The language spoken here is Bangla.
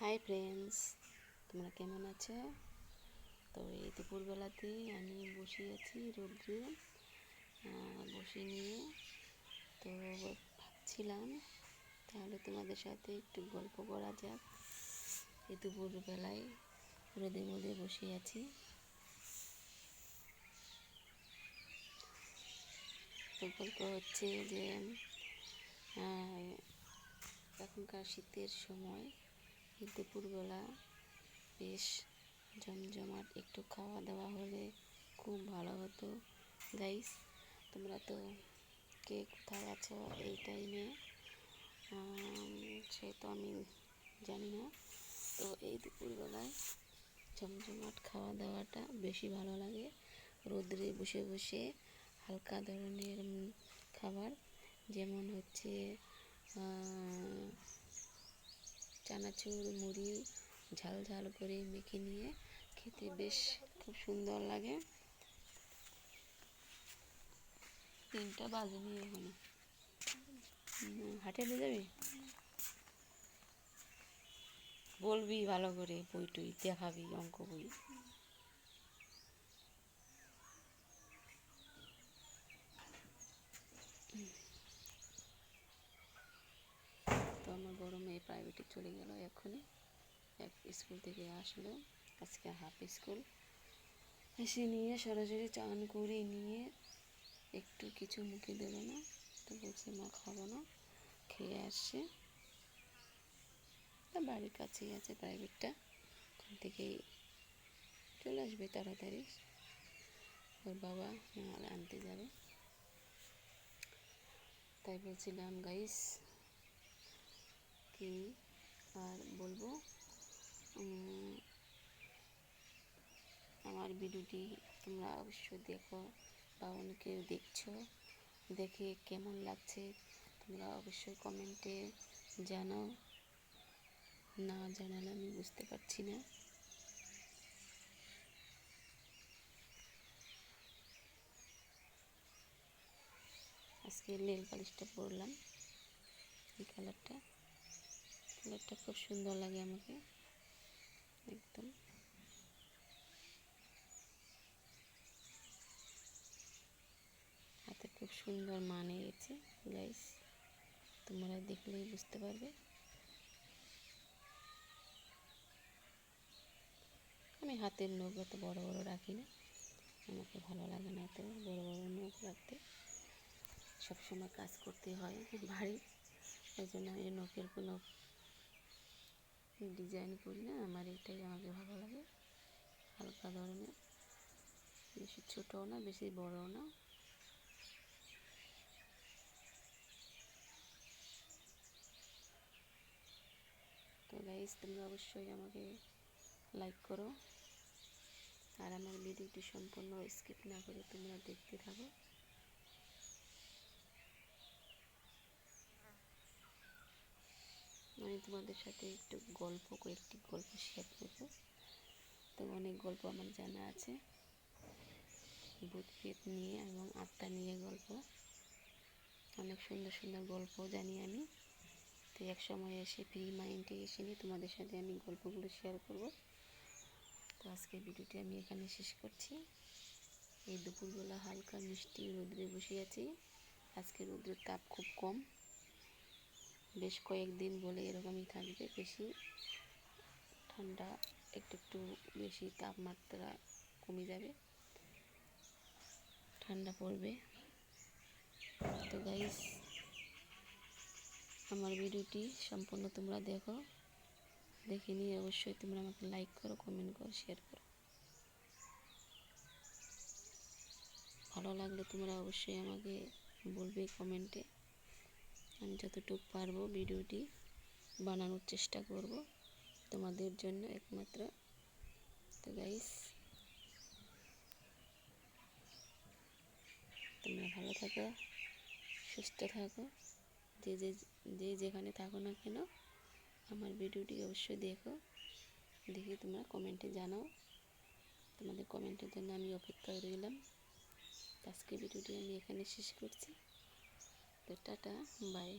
হাই ফ্রেন্ডস, তোমরা কেমন আছো? তো এই দুপুরবেলাতেই আমি বসে আছি রোদ্রে বসে নিয়ে। তো ভাবছিলাম তাহলে তোমাদের সাথে একটু গল্প করা যাক। এই দুপুরবেলায় রোদের মধ্যে বসে আছি। তো গল্প হচ্ছে যে এখনকার শীতের সময় এই দুপুরবেলা বেশ জমজমাট একটু খাওয়া দাওয়া হলে খুব ভালো হতো। গাইস, তোমরা তো কে কোথায় আছো এই টাইমে সে তো আমি জানি না। তো এই দুপুরবেলায় জমজমাট খাওয়া দাওয়াটা বেশি ভালো লাগে। রোদ্রে বসে বসে হালকা ধরনের খাবার, যেমন হচ্ছে চানাচুর মুড়ি ঝাল ঝাল করে মেখে নিয়ে খেতে বেশ খুব সুন্দর লাগে। 3টা বাজেনি এখনো। হাটে নিয়ে যাবি? বলবি ভালো করে, বই টই দেখাবি, অঙ্ক বই। তো আমার বড় মেয়ে প্রাইভেটে চলে গেল এখনই, স্কুল থেকে আসলো। আজকে হাফ স্কুল। এসে নিয়ে সরাসরি চান করে নিয়ে একটু কিছু মুখে দেব না, তো বলছে মা খাবো না, খেয়ে আসছে। বাড়ির কাছেই আছে প্রাইভেটটা, ওখান থেকেই চলে আসবে তাড়াতাড়ি। ওর বাবা মাল আনতে যাবে। তাই বলছিলাম গাইস, কি আর বলবো, আমার ভিডিওটি তোমরা অবশ্যই দেখো বা অনেকে দেখছো, দেখে কেমন লাগছে তোমরা অবশ্যই কমেন্টে জানাও। না জানালে আমি বুঝতে পারছি না। আজকে নেল পালিশটা পরলাম, এই কালারটা খুব সুন্দর লাগে আমাকে একদম। হাতে খুব সুন্দর মানে গেছে গাইস, তোমরা দেখলেই বুঝতে পারবে। আমি হাতের নখ এত বড় বড় রাখি না, আমাকে ভালো লাগে না এত বড় বড় নখ রাখতে। সবসময় কাজ করতে হয় বাড়ি, ওই জন্য আমি নখের কোনো ডিজাইন করি না। আমার এটাই আমাকে ভালো লাগে, হালকা ধরনের, বেশি ছোটও না বেশি বড়ও না। তো গাইস, তোমরা অবশ্যই আমাকে লাইক করো আর আমার ভিডিওটি সম্পূর্ণ স্কিপ না করে তোমরা দেখতে থাকো। আমি তোমাদের সাথে একটু কয়েকটি গল্প শেয়ার করবো। তো অনেক গল্প আমার জানা আছে, ভূত প্রেত নিয়ে এবং আত্মা নিয়ে গল্প, অনেক সুন্দর সুন্দর গল্প জানি আমি। তো এক সময় এসে ফ্রি মাইন্ডে এসে নিয়ে তোমাদের সাথে আমি গল্পগুলো শেয়ার করব। তো আজকে ভিডিওটি আমি এখানে শেষ করছি। এই দুপুরবেলা হালকা মিষ্টি রোদ্রে বসে আছি। আজকে রোদ্রের তাপ খুব কম, বেশ কয়েকদিন বলে এরকমই থাকবে, বেশি ঠান্ডা একটু একটু বেশি, তাপমাত্রা কমে যাবে, ঠান্ডা পড়বে। তো গাইস, আমার ভিডিওটি সম্পূর্ণ তোমরা দেখো, দেখে নিয়ে অবশ্যই তোমরা আমাকে লাইক করো, কমেন্ট করো, শেয়ার করো। ভালো লাগলে তোমরা অবশ্যই আমাকে বলবে কমেন্টে। আমি যতটুকু পারবো ভিডিওটি বানানোর চেষ্টা করব তোমাদের জন্য একমাত্র। তো গাইস, তোমরা ভালো থাকো, সুস্থ থাকো, যে যেখানে থাকো না কেন আমার ভিডিওটি অবশ্যই দেখো, দেখে তোমরা কমেন্টে জানাও। তোমাদের কমেন্টের জন্য আমি অপেক্ষায় রইলাম। আজকে ভিডিওটি আমি এখানে শেষ করছি। তো টাটা, বাই।